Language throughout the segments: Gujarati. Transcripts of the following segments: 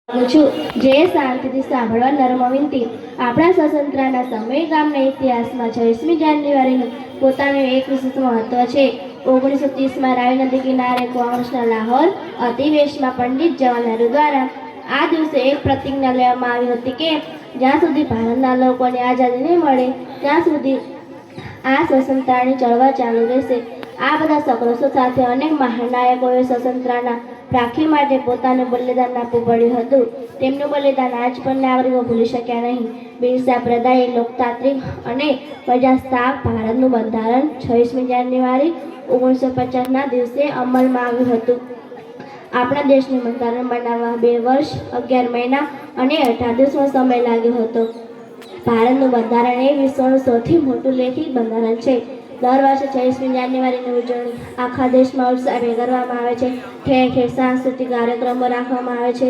જે શાંતિથી સાંભળવા નરમ વિનંતી। આપણા સ્વતંત્રતાના સમયગામના ઇતિહાસમાં 26મી જાન્યુઆરીનું પોતાનું એક વિશેષ મહત્વ છે। 1930માં રાવી નદી કિનારે કોંગ્રેસના લાહોર અધિવેશનમાં પંડિત જવાહરલાલ નહેરુ દ્વારા આ દિવસે એક પ્રતિજ્ઞા લેવામાં આવી હતી કે જ્યાં સુધી ભારતના લોકોને આઝાદી નહીં મળે ત્યાં સુધી આ સ્વતંત્રતાની ચળવળ ચાલુ રહેશે। આ બધા સંઘર્ષો સાથે અનેક મહાનાયકોએ સ્વતંત્રતાના રાખી માટે પોતાનું બલિદાન આપવું પડ્યું હતું। તેમનું બલિદાન આજ પણ નાગરિકો ભૂલી શક્યા નહીં। બિરસા મુંડાએ લોકતાંત્રિક અને પ્રજાસત્તાક ભારતનું બંધારણ 26મી જાન્યુઆરી 1950ના દિવસે અમલમાં આવ્યું હતું। આપણા દેશનું બંધારણ બનાવવા 2 વર્ષ 11 મહિના અને 18 દિવસનો સમય લાગ્યો હતો। ભારતનું બંધારણ એ વિશ્વનું સૌથી મોટું લેખિત બંધારણ છે। દર વર્ષે 26મી જાન્યુઆરીની ઉજવણી આખા દેશમાં ઉત્સાહભેર કરવામાં આવે છે। ઠેર ઠેર સાંસ્કૃતિક કાર્યક્રમો રાખવામાં આવે છે।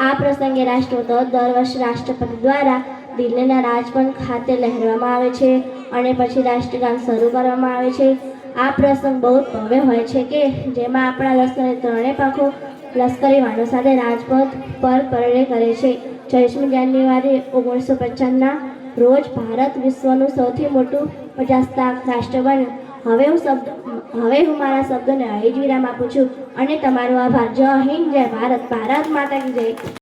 આ પ્રસંગે રાષ્ટ્રધ્વજ દર વર્ષે રાષ્ટ્રપતિ દ્વારા દિલ્હીના રાજપથ ખાતે લહેરાવવામાં આવે છે અને પછી રાષ્ટ્રગાન શરૂ કરવામાં આવે છે। આ પ્રસંગ બહુ ભવ્ય હોય છે કે જેમાં આપણા લશ્કરની ત્રણેય પાંખો લશ્કરી વાહનો સાથે રાજપથ પર પરેડ કરે છે। 26મી જાન્યુઆરી 1950ના રોજ ભારત વિશ્વનું સૌથી મોટું પ્રજાસત્તાક રાષ્ટ્ર બન્યું। હવે હું મારા શબ્દોને અહીં જ વિરામ આપું છું અને તમારો આભાર। જય હિન્દ, જય ભારત, ભારત માતા કી જય।